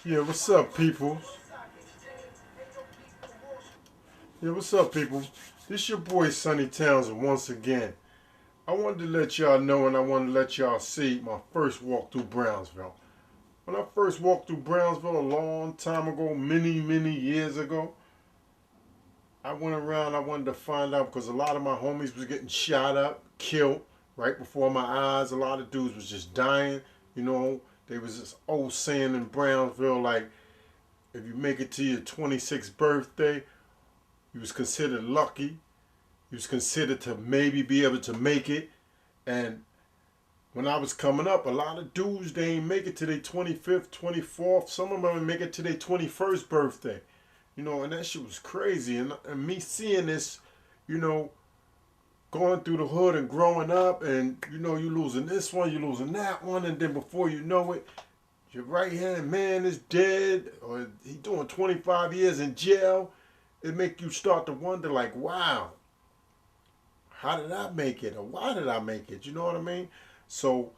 Yeah, what's up, people? Yeah, what's up, people? This your boy Sonny Townsend once again. I wanted to let y'all know and I wanted to let y'all see my first walk through Brownsville. When I first walked through Brownsville a long time ago, many years ago, I went around, I wanted to find out because a lot of my homies was getting shot up, killed right before my eyes. A lot of dudes was just dying. You know, there was this old saying in Brownsville like, if you make it to your 26th birthday, you was considered lucky. You was considered to maybe be able to make it. And when I was coming up, a lot of dudes, they ain't make it to their 25th, 24th. Some of them make it to their 21st birthday. You know, and that shit was crazy. And me seeing this, you know, going through the hood and growing up, and, you know, you losing this one, you losing that one, and then before you know it, your right-hand man is dead, or he doing 25 years in jail. It make you start to wonder, like, wow, how did I make it? Or why did I make it? You know what I mean? So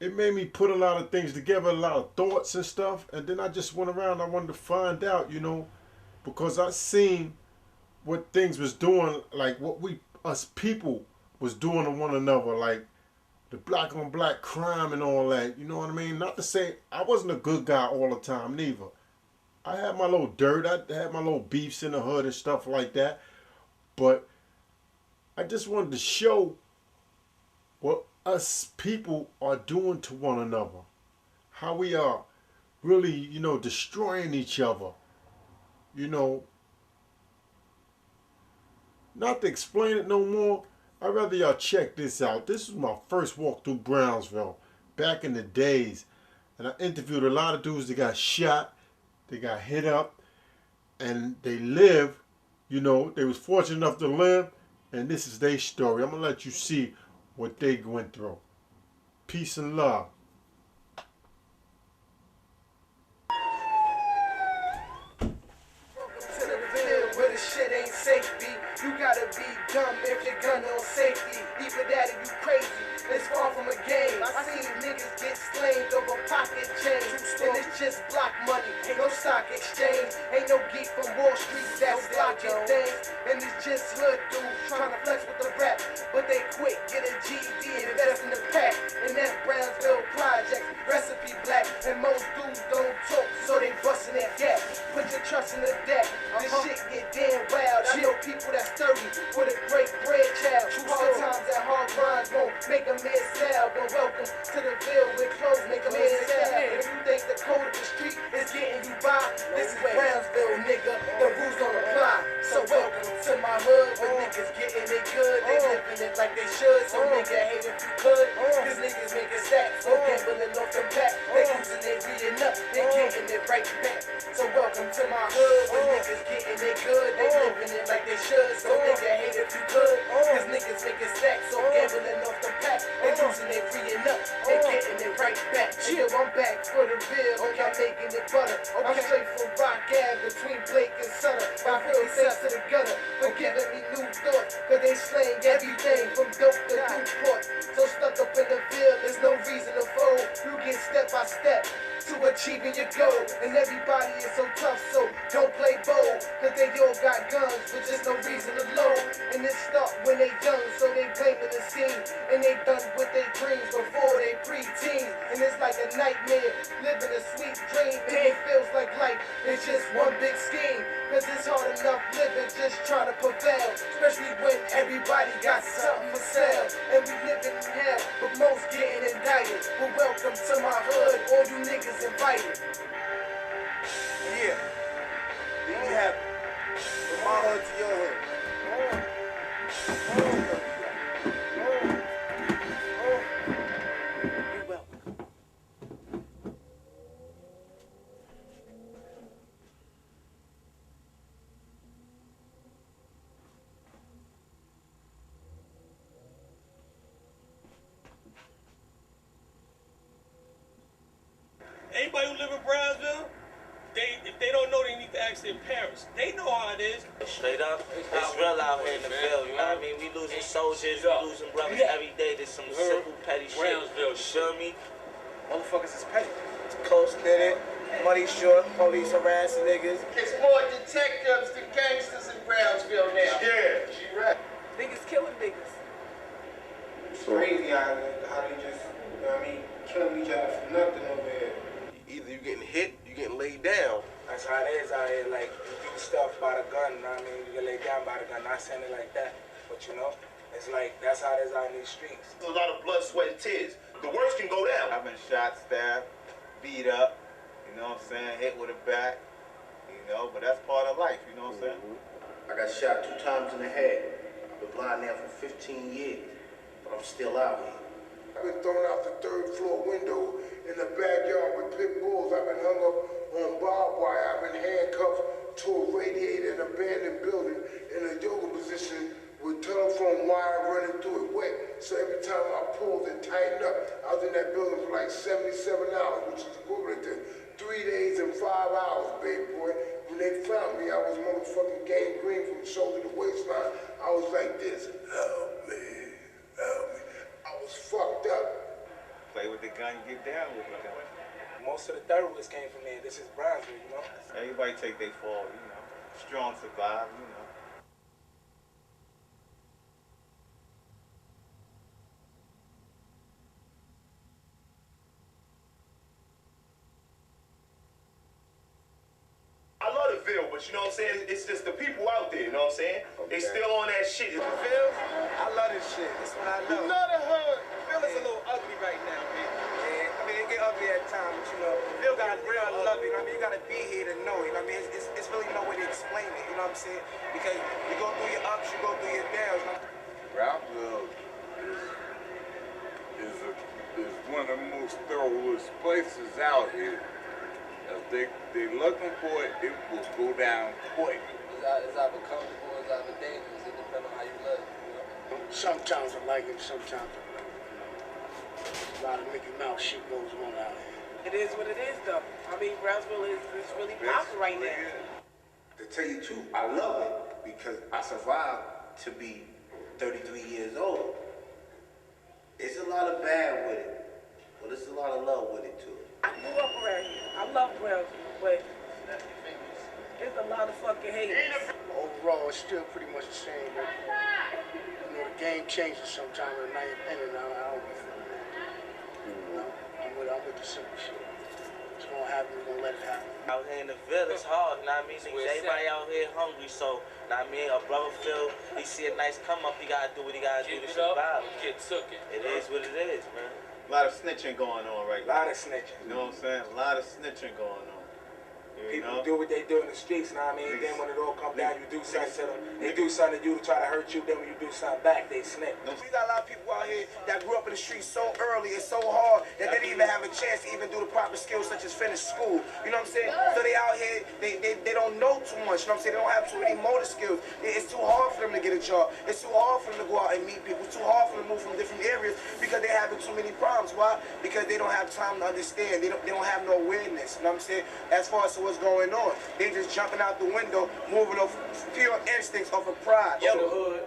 it made me put a lot of things together, a lot of thoughts and stuff. And then I just went around, I wanted to find out, you know, because I seen what things was doing, like what us people was doing to one another, like the black on black crime and all that. You know what I mean? Not to say I wasn't a good guy all the time neither. I had my little dirt, I had my little beefs in the hood and stuff like that. But I just wanted to show what us people are doing to one another. How we are really, you know, destroying each other. You know, not to explain it no more, I'd rather y'all check this out. This was my first walk through Brownsville back in the days. And I interviewed a lot of dudes that got shot, they got hit up, and they live, you know, they was fortunate enough to live, and this is their story. I'm going to let you see what they went through. Peace and love. Welcome to the Ville where the shit ain't safety. You gotta be dumb if your gun on safety. Either that or you crazy. It's far from a game. I seen niggas get slayed over pocket change. And it's just block money, ain't no stock exchange. Ain't no geek from Wall Street that's blocking things. And it's just hood dudes trying to flex with the rap. But they quit, get a GED and invest in the pack. And that's Brownsville Project, recipe black. And most dudes don't talk, so they bustin' their gap. Put your trust in the deck. This shit get damn wild. I know people that's 30 with a great bread child. Sometimes that hard grind won't make a man sell. But welcome to the Ville with clothes make a man sell. If you think the code of the street is getting you by, this is Brownsville, nigga. The rules don't apply. So welcome to my hood where niggas getting it good. They living it like they should. So nigga hate if you could. Cause niggas making stacks. No gambling off the back. They using it, reading up. They getting it right back. So welcome to my hood where niggas getting it good. They living it like they should. So nigga hate if you could. Cause niggas making stacks. So gambling off the back. They using it, reading up. They getting it right back. Chill, I'm back for the Ville. I'm making it butter. I'm straight from Rock Ave between Blake and Sutter. My real sense to the gutter. For giving me new thoughts. Cause they slaying everything from dope to Newport. So stuck up in the Ville, there's no reason to fold. You get step by step to achieving your goal. And everybody is so tough, so don't play bold. Cause they all got guns, but just no reason to load. And it start when they young, so they blaming the scene. And they done with their dreams before they pre-teens. And it's like a nightmare, living a sweet dream. And it feels like life, it's just one big scheme. Cause it's hard enough living, just trying to prevail. Especially when everybody got something for sale. And we living in hell, but most getting indicted. But welcome to my hood, all you niggas invited. Yeah. There you have it. From my hood to your hood. You're welcome. Anybody who live in Brownsville, if they don't know, they need to ask their parents. They know how it is. Straight up, it's real out here in the Ville, you know what I mean? We losing soldiers, we losing brothers every day. There's some simple, petty shit. Brownsville, You feel me? Motherfuckers is petty. Close Did it. money short, police harass niggas. It's more detectives than gangsters in Brownsville now. Yeah, she right. Niggas killing niggas. It's crazy how they just, you know what I mean, killing each other for nothing over here. Either you getting hit, you getting laid down. That's how it is out here. Like, you do stuff by the gun, you know what I mean? You get laid down by the gun, not saying it like that. But you know, it's like, that's how it is out in these streets. There's a lot of blood, sweat, and tears. The worst can go down. I've been shot, stabbed, beat up, you know what I'm saying, hit with a bat, you know, but that's part of life, you know what I'm saying? I got shot 2 times in the head. I've been blind now for 15 years, but I'm still out here. I've been thrown out the 3rd floor window in the backyard with pit bulls. I've been hung up on barbed wire. I've been handcuffed to a radiator in an abandoned building in a yoga position with telephone wire running through it wet. So every time I pulled it tightened up. I was in that building for like 77 hours, which is equivalent to 3 days and 5 hours, baby boy. When they found me, I was motherfucking gangrene from shoulder to waistline. I was like this, help me, help me. I was fucked up. Play with the gun, get down with the gun. Most of the terrorists came from there. This is Brownsville, you know? Everybody take their fall, you know. Strong survive, you know. I love the Ville, but you know what I'm saying? It's just the people out there, you know what I'm saying? They still on that shit. Ville, I love this shit. This is what I know. Love the hood. Ville is a little ugly right now, man. Yeah, I mean, it get ugly at times, but you know, Ville got real love, you know what I mean? You gotta be here to know, you know what I mean? It's really no way to explain it, you know what I'm saying? Because you go through your ups, you go through your downs. You know? Brownsville is one of the most thoroughest places out here. If they looking for it, it will go down quick. It's either comfortable, it's either dangerous. It depends on how you live, you know? Sometimes I like it, sometimes I don't. A lot of Mickey Mouse shit goes on out here. It is what it is, though. I mean, Brownsville is really popping right now. To tell you the truth, I love it because I survived to be 33 years old. It's a lot of bad with it, but it's a lot of love with it too. I grew up around here. I love Brownsville, but there's a lot of fucking hate. Overall, it's still pretty much the same, but you know, the game changes sometimes, and I don't be feeling that. You know, I'm with the simple shit. It's gonna happen, we're gonna let it happen. Out here in the Ville, it's hard, you know what I mean? Everybody out here hungry, so, you know what I mean? A brother feel, he see a nice come up, he gotta do what he gotta do to survive. Get took it. It is what it is, man. A lot of snitching going on right A lot now. of snitching. You know what I'm saying? A lot of snitching going on. You People know? do what they do in the streets, you know what I mean? Then when it all comes down, you do something to them. They do something to you to try to hurt you. Then when you do something back, they snitch. We got a lot of people out here that grew up in the streets so early and so hard that they didn't even have a chance to even do the proper skills such as finish school. You know what I'm saying? So they out here, they don't know too much. You know what I'm saying? They don't have too many motor skills. It's too hard for them to get a job. It's too hard for them to go out and meet people. It's too hard for them to move from different areas because they're having too many problems. Why? Because they don't have time to understand. They don't have no awareness. You know what I'm saying? As far as what's going on. They just jumping out the window, moving off pure instincts off of pride. In the hood,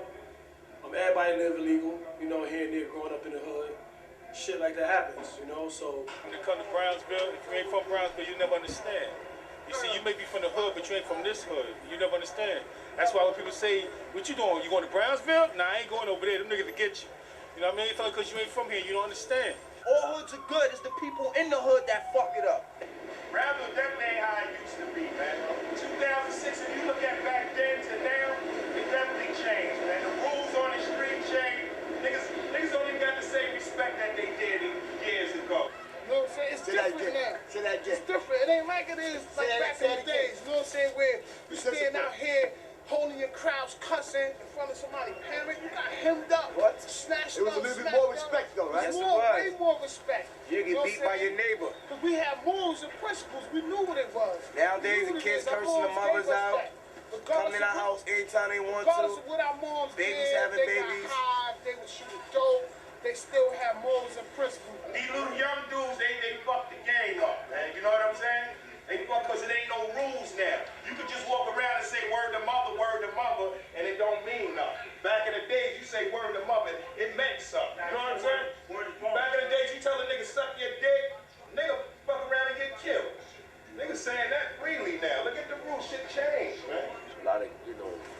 everybody live illegal, you know, here and there, growing up in the hood. Shit like that happens, you know, so. When you come to Brownsville, if you ain't from Brownsville, you never understand. You see, you may be from the hood, but you ain't from this hood. You never understand. That's why when people say, what you doing? You going to Brownsville? Nah, I ain't going over there. Them niggas to get you. You know what I mean? Because you ain't from here, you don't understand. All hoods are good. It's the people in the hood that fuck it up. Brownsville definitely ain't how it used to be, man. 2006, if you look at back then to now, it definitely changed, man. The rules on the street changed. Niggas don't even got the same respect that they did years ago. You know what I'm saying? It's different now. Say that again. It's different. It ain't like it is like back in the days. You know what I'm saying? Where you stand out here holding your crowds cussing in front of somebody parent, you got hemmed up. What? Snatched It was up, a little bit smacked more up. respect though, right? Yes, it More, was. way more respect. You get beat by your neighbor. Because we had morals and principles. We knew what it was. Nowadays, the kids cursing the mothers out, coming in the house anytime they want Regardless to. of what our moms Babies did, having they babies. got high, they would shoot a dope, they still have morals and principles. These little young dudes, they fuck the game up, man. You know what I'm saying? They fuck because it ain't no rules now. You could just walk around and say word to mother, and it don't mean nothing. Back in the days, you say word to mother, it meant something. You know what I'm saying? Back in the days, you tell a nigga suck your dick, nigga fuck around and get killed. Niggas saying that freely now. Look at the rules, shit changed, man. A lot of,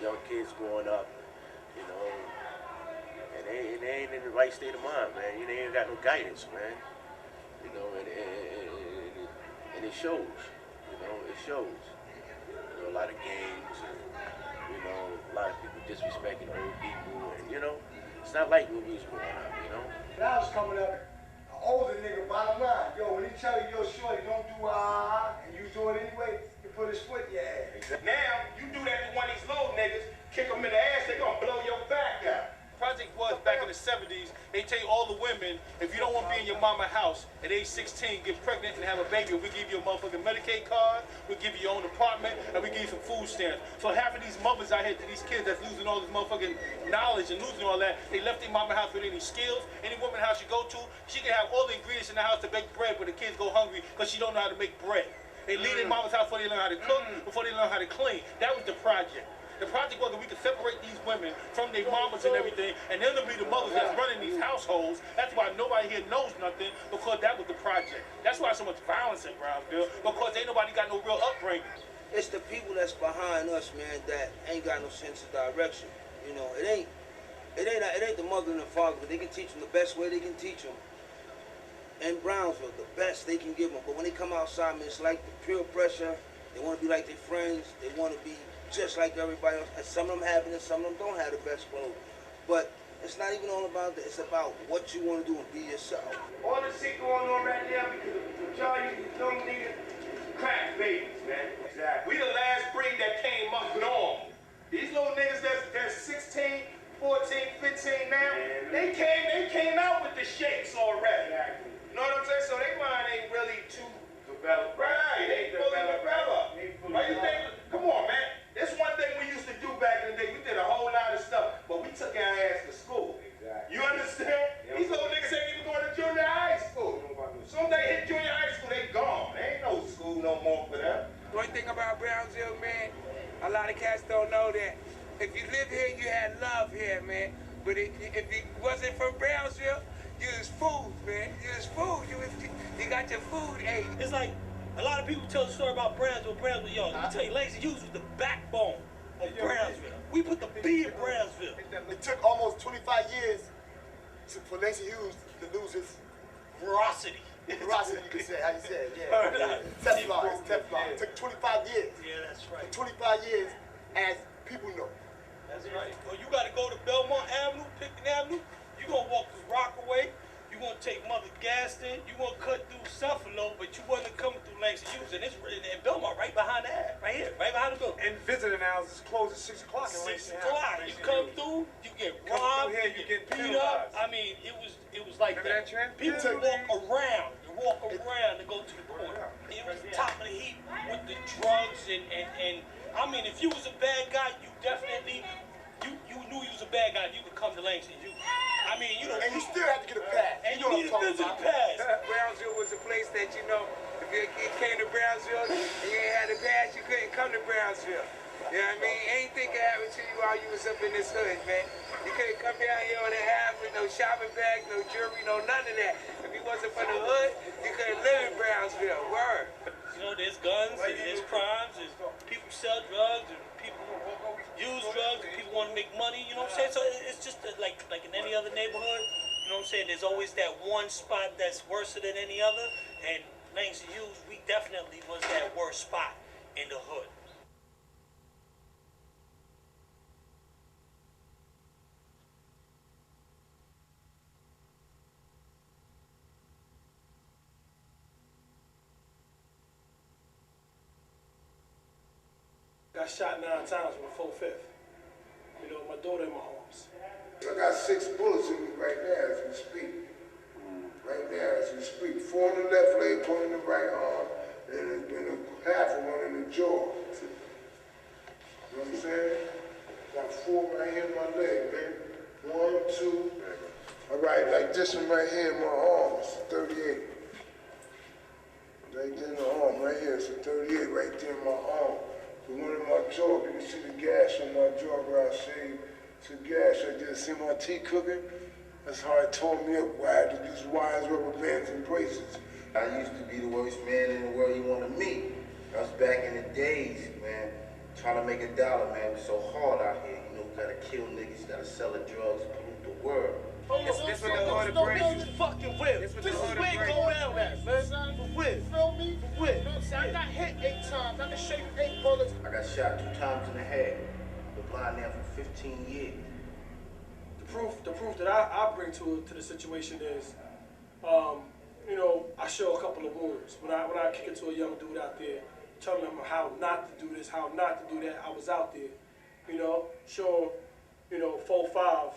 young kids growing up, and they ain't in the right state of mind, man. They ain't got no guidance, man. And it shows. It shows. A lot of gangs and, a lot of people disrespecting old people, and it's not like when we was growing up, When I was coming up, an older nigga, bottom line, when he tell you, shorty, don't do and you do it anyway, he put his foot in your ass. Now, you do that to one of these little niggas, kick them in the ass, they gonna blow your back out. Project was back in the 70s. They tell you all the women, if you don't want to be in your mama's house at age 16, get pregnant and have a baby, we give you a motherfucking Medicaid card, we give you your own apartment, and we give you some food stamps. So half of these mothers out here, to these kids that's losing all this motherfucking knowledge and losing all that, they left their mama's house with any skills. Any woman house you go to, she can have all the ingredients in the house to bake bread, but the kids go hungry because she don't know how to make bread. They leave their mama's house before they learn how to cook, before they learn how to clean. That was the project. The project was that we could separate these women from their mamas and everything, and they'll be the mothers that's running these households. That's why nobody here knows nothing, because that was the project. That's why so much violence in Brownsville, because ain't nobody got no real upbringing. It's the people that's behind us, man, that ain't got no sense of direction. It ain't the mother and the father, but they can teach them the best way they can teach them. In Brownsville, the best they can give them. But when they come outside, man, it's like the peer pressure. They want to be like their friends. They want to be just like everybody else. And some of them have it and some of them don't have the best clothes. But it's not even all about that. It's about what you want to do and be yourself. All this shit going on right now because the majority of these young niggas crack babies, man. Exactly. We the last breed that came up normal. These little niggas that's 16, 14, 15 now, they came out with the shakes already. Exactly. You know what I'm saying? So they mind ain't really too developed. Right, they fully developed. Why you think? Come on, man. That's one thing we used to do back in the day. We did a whole lot of stuff, but we took our ass to school. Exactly. You understand? These little niggas ain't even going to junior high school. As soon as they hit junior high school, they gone. There ain't no school no more for them. One thing about Brownsville, man, a lot of cats don't know that if you live here, you had love here, man. But if you wasn't from Brownsville, you was food, man. You was food. You got your food ate. It's like a lot of people tell the story about Brownsville, y'all. Let me tell you, Lazy Hughes was the backbone of Brownsville. We put the B in Brownsville. It took almost 25 years for Lazy Hughes to lose his ferocity. Ferocity, you could say, how you said, yeah. Teflon, it's Teflon. It took 25 years. Yeah, that's right. For 25 years, as people know. That's right. Well, you got to go to Belmont Avenue, Picton Avenue. You're going to walk through Rockaway. You're going to take Mother Gaston. You're going to cut through Suffalo, but you wasn't coming through Langston Hughes. And it's in Belmont, right behind that, right here, right behind the building. And visiting hours is closed at 6 o'clock. 6 o'clock. You come through, you get robbed, you get beat up. I mean, it was like that. People walk around. You walk around to go to the corner. It was the top of the heap with the drugs and I mean, if you was a bad guy, you definitely, you knew you was a bad guy, you could come to Langston. I mean, and you still have to get a pass. And you need to visit a pass. Brownsville was a place that, if you came to Brownsville and you ain't had a pass, you couldn't come to Brownsville. You know what I mean? Anything could happen to you while you was up in this hood, man. You couldn't come down here on a half with no shopping bag, no jewelry, no none of that. If you wasn't from the hood, you couldn't live in Brownsville. Word. There's guns, and there's crimes, there's people sell drugs, and people use drugs, and people want to make money, you know what I'm saying? So it's just like in any other neighborhood, you know what I'm saying? There's always that one spot that's worse than any other, and Langston Hughes, we definitely was that worst spot in the hood. Got shot 9 times with a 4-5. My daughter in my arms. I got 6 bullets in me right now as we speak. Right now as we speak. 4 in the left leg, 1 in the right arm, and there's been a half of 1 in the jaw. You know what I'm saying? Got 4 right here in my leg, man. 1, 2. All right, like this one right here in my arm, it's a 38. Right there in the arm, right here, it's a 38 right there in my arm. The one in my jaw, you can see the gash on my jaw where I shaved. It's a gash right there. See my teeth cooking? That's how it tore me up. Why I had to use wires, rubber bands, and braces. I used to be the worst man in the world you want to meet. That's trying to make a dollar, man. It's so hard out here. You know, you gotta kill niggas, you gotta sell the drugs, pollute the world. This what the order brings. Fucking real. This is where it go down at, man. For real. Feel me? For real. You know what I'm saying? I got hit 8 times. I can show you 8 bullets. I got shot 2 times in the head. Been blind now for 15 years. The proof that I bring to the situation is, you know, I show a couple of wounds. When I kick it to a young dude out there, telling him how not to do this, how not to do that, I was out there, you know, showing, you know, 4-5,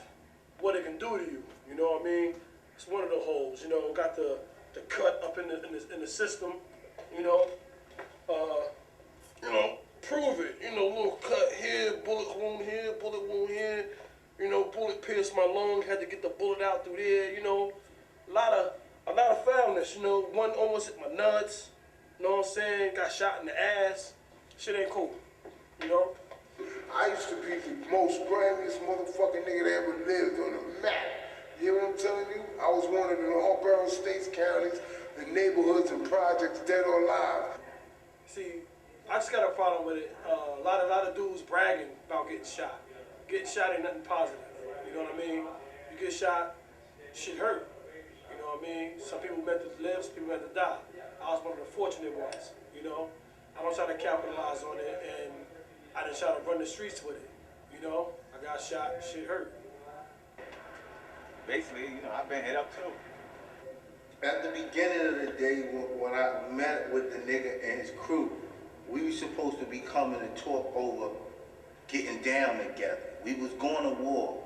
what it can do to you. You know what I mean? It's one of the holes. You know, got the cut up in the system. You know, prove it. You know, little cut here, bullet wound here, bullet wound here. You know, bullet pierced my lung. Had to get the bullet out through there. You know, a lot of foulness. You know, one almost hit my nuts. You know what I'm saying? Got shot in the ass. Shit ain't cool. You know. I used to be the most grimiest motherfucking nigga that ever lived on the map. You hear what I'm telling you? I was wanted in all borough states, counties, the neighborhoods and projects, dead or alive. See, I just got a problem with it. A lot of dudes bragging about getting shot. Getting shot ain't nothing positive. You know what I mean? You get shot, shit hurt. You know what I mean? Some people meant to live, some people meant to die. I was one of the fortunate ones. You know, I don't try to capitalize on it, and I didn't try to run the streets with it. You know, I got shot, shit hurt. Basically, you know, I've been hit up too. At the beginning of the day, when I met with the nigga and his crew, we were supposed to be coming to talk over getting down together. We was going to war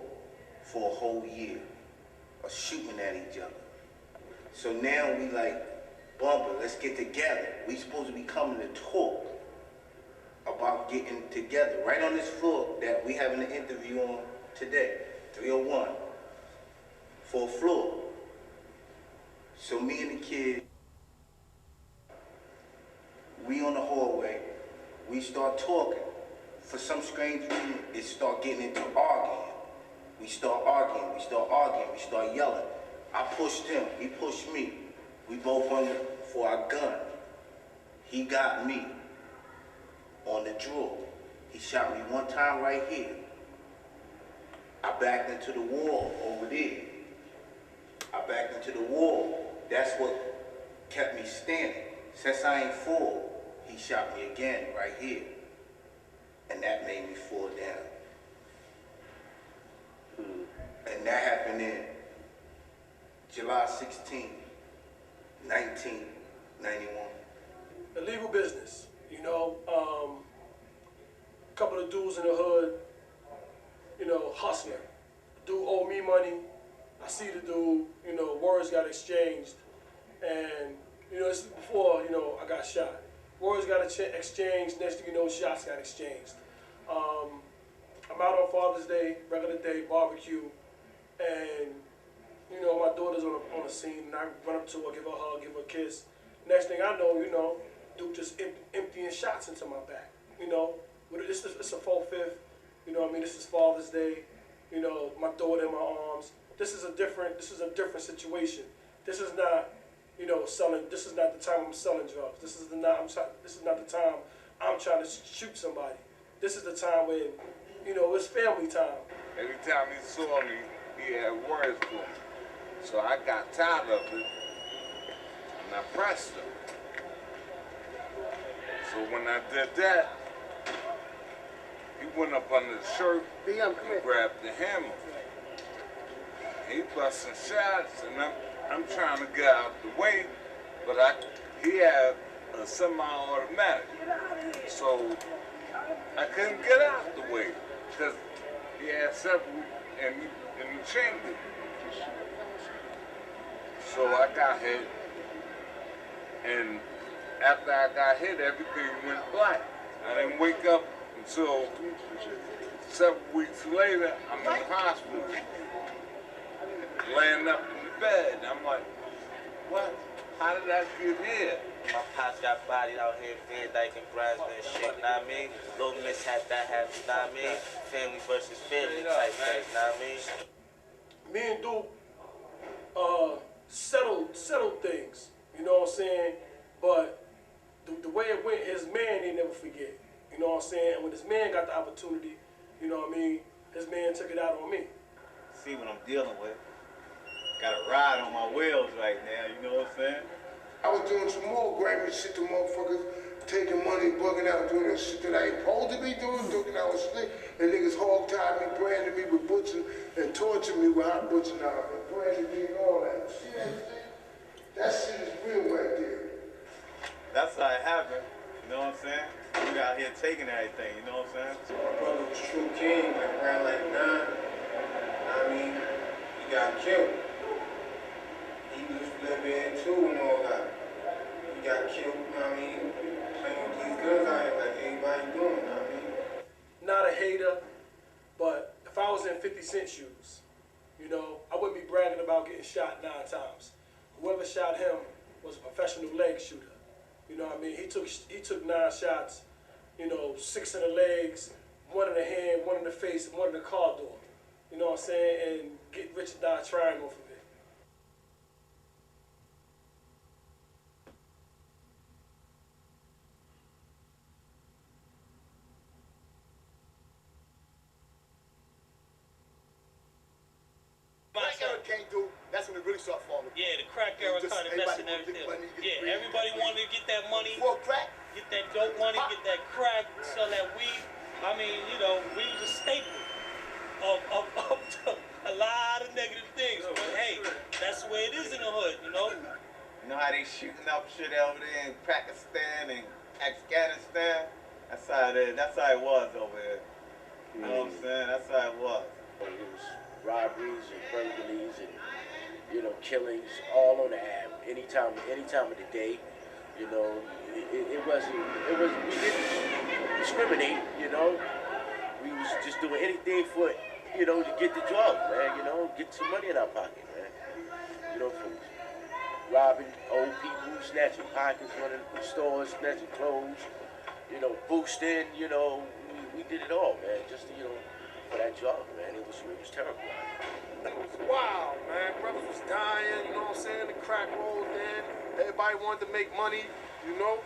for a whole year, or shooting at each other. So now we like, bumping, let's get together. We supposed to be coming to talk about getting together, right on this floor that we having an interview on today, 301, for a floor. So me and the kid, we on the hallway, we start talking. For some strange reason, it start getting into arguing. We start arguing, we start yelling. I pushed him, he pushed me. We both went for our gun. He got me on the draw. He shot me 1 time right here. I backed into the wall over there. I backed into the wall. That's what kept me standing. Since I ain't fall, he shot me again right here. And that made me fall down. And that happened in July 16, 1991. Illegal business. You know, a couple of dudes in the hood, you know, hustling. Dude owed me money. I see the dude, you know, words got exchanged. And, you know, this is before, you know, I got shot. Words got exchanged, next thing you know, shots got exchanged. I'm out on Father's Day, regular day, barbecue, and, you know, my daughter's on the scene, and I run up to her, give her a hug, give her a kiss. Next thing I know, you know, Duke just emptying shots into my back. You know, it's a 4/5. You know what I mean? This is Father's Day. You know, my daughter in my arms. This is a different situation. This is not, you know, selling. This is not the time I'm selling drugs. This is not the time I'm trying to shoot somebody. This is the time when, you know, it's family time. Every time he saw me, he had words for me. So I got tired of it, and I pressed him. So when I did that, he went up under the shirt and grabbed the hammer. He busting shots, and I'm trying to get out the way, but he had a semi-automatic, so I couldn't get out the way because he had several in the chamber. So I got hit, and after I got hit, everything went black. I didn't wake up until several weeks later. I'm in the hospital, laying up in the bed. I'm like, what? How did I get here? My pops got bodied out here, Van Dyke and Brownsville and shit, you know what I mean? Little mishap that happened, you know what I mean? Family versus family type thing, you know what I mean? Me and Duke settled things, you know what I'm saying? But the way it went, his man, he never forget. You know what I'm saying? And when this man got the opportunity, you know what I mean, this man took it out on me. See what I'm dealing with. Got a ride on my wheels right now, you know what I'm saying? I was doing some more grimy shit to motherfuckers, taking money, bugging out, doing that shit that I ain't supposed to be doing, thinking I was slick, and niggas hog-tied me, branded me with butcher, and tortured me with hot butcher knife, and branded me and all that. See that shit is real right there. That's how it happened, you know what I'm saying? We out here taking everything, you know what I'm saying? So my brother was True King, like around like 9. I mean, he got killed. He was living too and all that. He got killed, you know what I mean? Playing with these guns out here like everybody doing, you know what I mean? Not a hater, but if I was in 50 Cent shoes, you know, I wouldn't be bragging about getting shot 9 times. Whoever shot him was a professional leg shooter. You know what I mean? He took 9 shots, you know, 6 in the legs, 1 in the hand, 1 in the face, and 1 in the car door. You know what I'm saying? And get rich and die trying off of it. Crack era came through, that's when it really started falling. Yeah, the crack era kind of messing everything. Yeah, everybody wanted to get that money. For crack? Get that dope money, get that crack, sell that weed. I mean, you know, we was a staple of a lot of negative things. But hey, that's the way it is in the hood, you know? You know how they shooting up shit over there in Pakistan and Afghanistan? That's how it is. That's how it was over here. You know what I'm saying? That's how it was. It was robberies and burglaries and, you know, killings all on the app, any time of the day. You know, we didn't discriminate, you know. We was just doing anything for, you know, to get the job, man, you know, get some money in our pocket, man. You know, from robbing old people, snatching pockets, running stores, snatching clothes, you know, boosting, you know, we did it all, man, just, you know, for that job, man. It was terrible. It was wild, man. Brothers was dying, you know what I'm saying? The crack rolled in. Everybody wanted to make money, you know?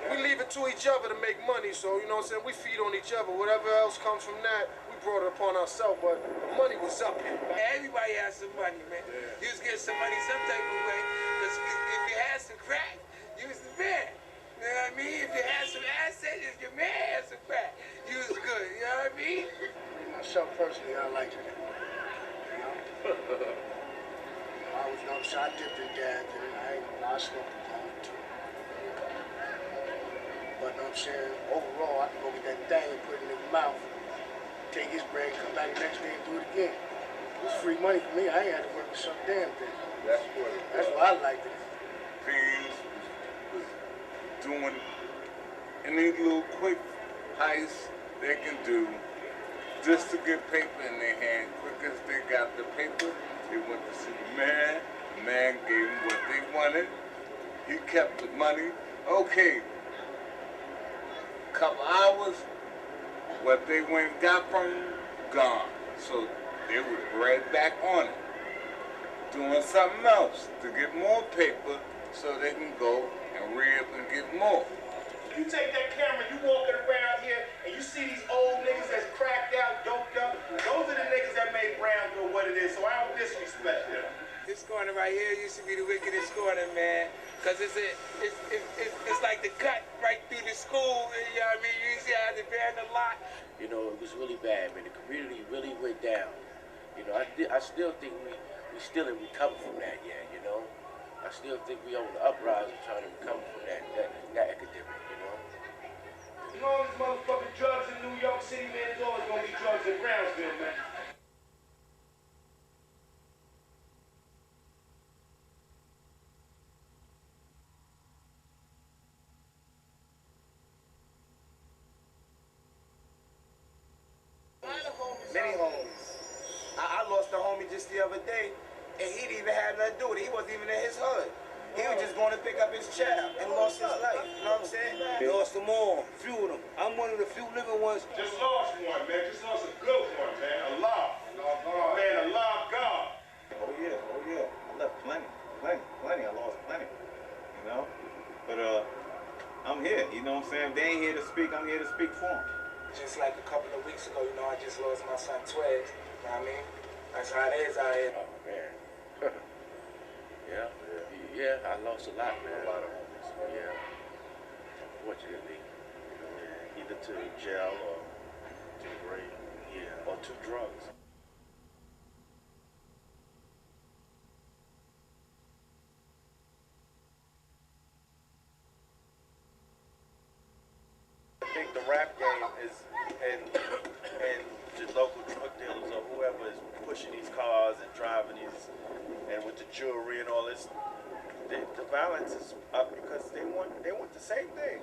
We leave it to each other to make money, so, you know what I'm saying? We feed on each other. Whatever else comes from that, we brought it upon ourselves, but the money was up here. Everybody has some money, man. Yeah. You was getting some money some type of way, because if you had some crack, you was the man. You know what I mean? If you had some assets, if your man had some crack, you was good. You know what I mean? Myself personally, I liked it. You know? I was young, so I dipped in dabs, and I smoked a blunt too. But you know what I'm saying? Overall, I can go get that thing and put it in his mouth, take his bread, come back the next day and do it again. It was free money for me. I ain't had to work for some damn thing. That's why I liked it. Things was doing any little quick heist they can do just to get paper in their hand. Quick as they got the paper, they went to see the man. The man gave them what they wanted. He kept the money. Okay. Couple hours, what they went and got from him, gone. So they was right back on it, doing something else to get more paper so they can go and re-up and get more. You take that camera, you walking around here, and you see these old niggas that's cracked out, doped up. Those are the niggas that made Brownsville what it is, so I don't disrespect them. This corner right here used to be the wickedest corner, man. Because it's like the cut right through the school. You know what I mean? You used to have to ban a lot. You know, it was really bad, man. The community really went down. You know, I still think we still in recover from that, yeah, you know? I still think we on the uprise of trying to recover from that epidemic, you know? You know all these motherfucking drugs in New York City, man, there's always gonna be drugs in Brownsville, man. Many homies. I lost a homie just the other day, and he didn't even have nothing to do with it. He wasn't even in his hood. He was just going to pick up his child and lost his life. You know what I'm saying? Lost them all, few of them. I'm one of the few living ones. Just lost one, man. Just lost a good one, man. Allah. Man, Allah, God. Oh yeah. I left plenty. I lost plenty, you know? But, I'm here. You know what I'm saying? If they ain't here to speak, I'm here to speak for them. Just like a couple of weeks ago, you know, I just lost my son Twig. You know what I mean? That's how it is out here. Oh, man. Yeah, I lost a lot, man. A lot of homies. Yeah. Unfortunately, you know, either to jail or to the grave. Yeah. Or to drugs. I think the rap game is, and the local drug dealers or whoever is pushing these cars and driving these, and with the jewelry and all this, the violence is up because they want the same thing,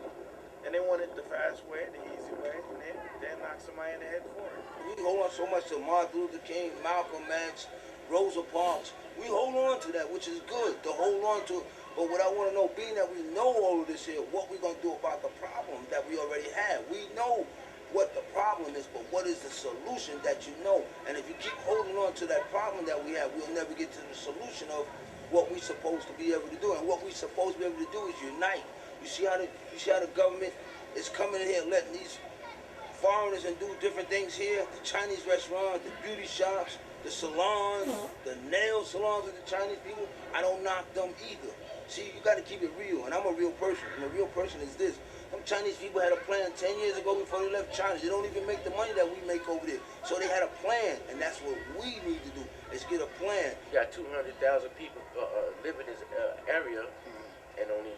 and they want it the fast way, the easy way, and they knock somebody in the head for it. We hold on so much to Martin Luther King, Malcolm X, Rosa Parks. We hold on to that, which is good to hold on to. But what I want to know, being that we know all of this here, what we going to do about the problem that we already have. We know what the problem is, but what is the solution that you know? And if you keep holding on to that problem that we have, we'll never get to the solution of what we're supposed to be able to do. And what we're supposed to be able to do is unite. You see how the government is coming in here letting these foreigners and do different things here, the Chinese restaurants, the beauty shops, the salons, the nail salons with the Chinese people. I don't knock them either. See, you got to keep it real, and I'm a real person. And a real person is this. Them Chinese people had a plan 10 years ago before they left China. They don't even make the money that we make over there. So they had a plan, and that's what we need to do, is get a plan. You got 200,000 people live in this area, and only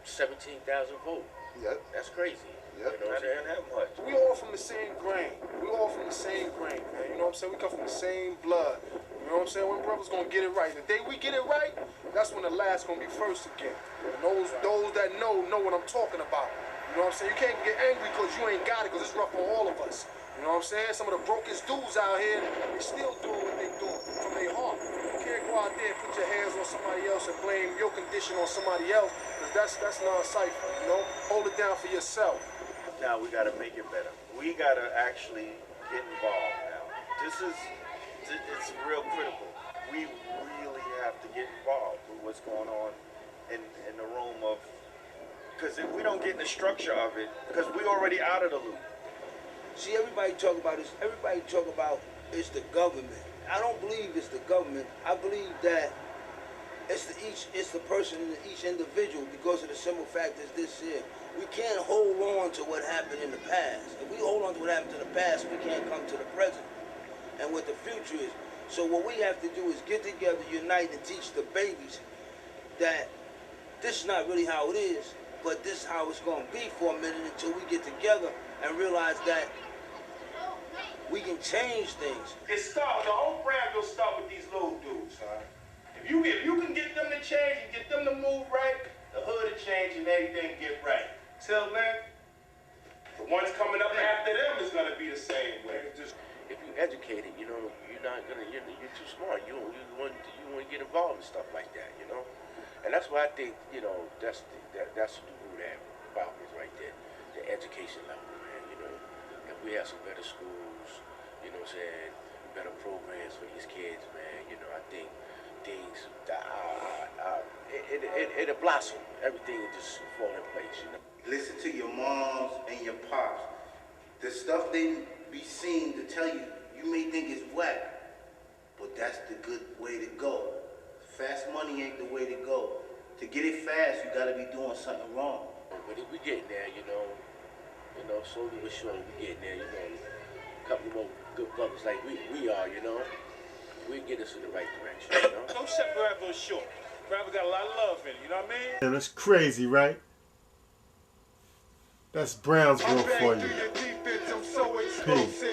17,000 vote. Yep. That's crazy. Yep. You know what I'm saying? That much. We all from the same grain. We all from the same grain, man. You know what I'm saying? We come from the same blood. You know what I'm saying? When brothers gonna get it right. The day we get it right, that's when the last gonna be first again. And those that know what I'm talking about. You know what I'm saying? You can't get angry because you ain't got it, because it's rough for all of us. You know what I'm saying? Some of the brokest dudes out here, they still doing what they doing from their heart. You can't go out there and put your hands on somebody else and blame your condition on somebody else, because that's non-cypher, you know? Hold it down for yourself. Now we got to make it better. We got to actually get involved now. It's real critical. We really have to get involved with what's going on in the room of, because if we don't get in the structure of it, because we already out of the loop. See, everybody talk about this. Everybody talk about it's the government. I don't believe it's the government. I believe that it's the person, each individual, because of the simple fact is this here. We can't hold on to what happened in the past. If we hold on to what happened to the past, we can't come to the present and what the future is. So what we have to do is get together, unite, and teach the babies that this is not really how it is, but this is how it's going to be for a minute until we get together and realize that we can change things. The whole brand will start with these little dudes, huh? If you can get them to change and get them to move right, the hood will change and everything get right. Till then, the ones coming up after them is gonna be the same way. If you're educated, you know, you're too smart. You want to get involved in stuff like that, you know. And that's why I think, you know, that's the root about is right there, the education level, man. You know, if we have some better schools, you know what I'm saying, better programs for these kids, man. You know, I think things it'll blossom. Everything will just fall in place, you know. Listen to your moms and your pops. The stuff they be seen to tell you, you may think it's whack, but that's the good way to go. Fast money ain't the way to go. To get it fast, you gotta be doing something wrong. But if we getting there, you know, slowly but surely we getting there, you know. A couple more good brothers like we are, you know. We get us in the right direction, you know. Don't shut Brownsville short. Brownsville got a lot of love in it, you know what I mean? And it's crazy, right? That's Brownsville for you. Peace.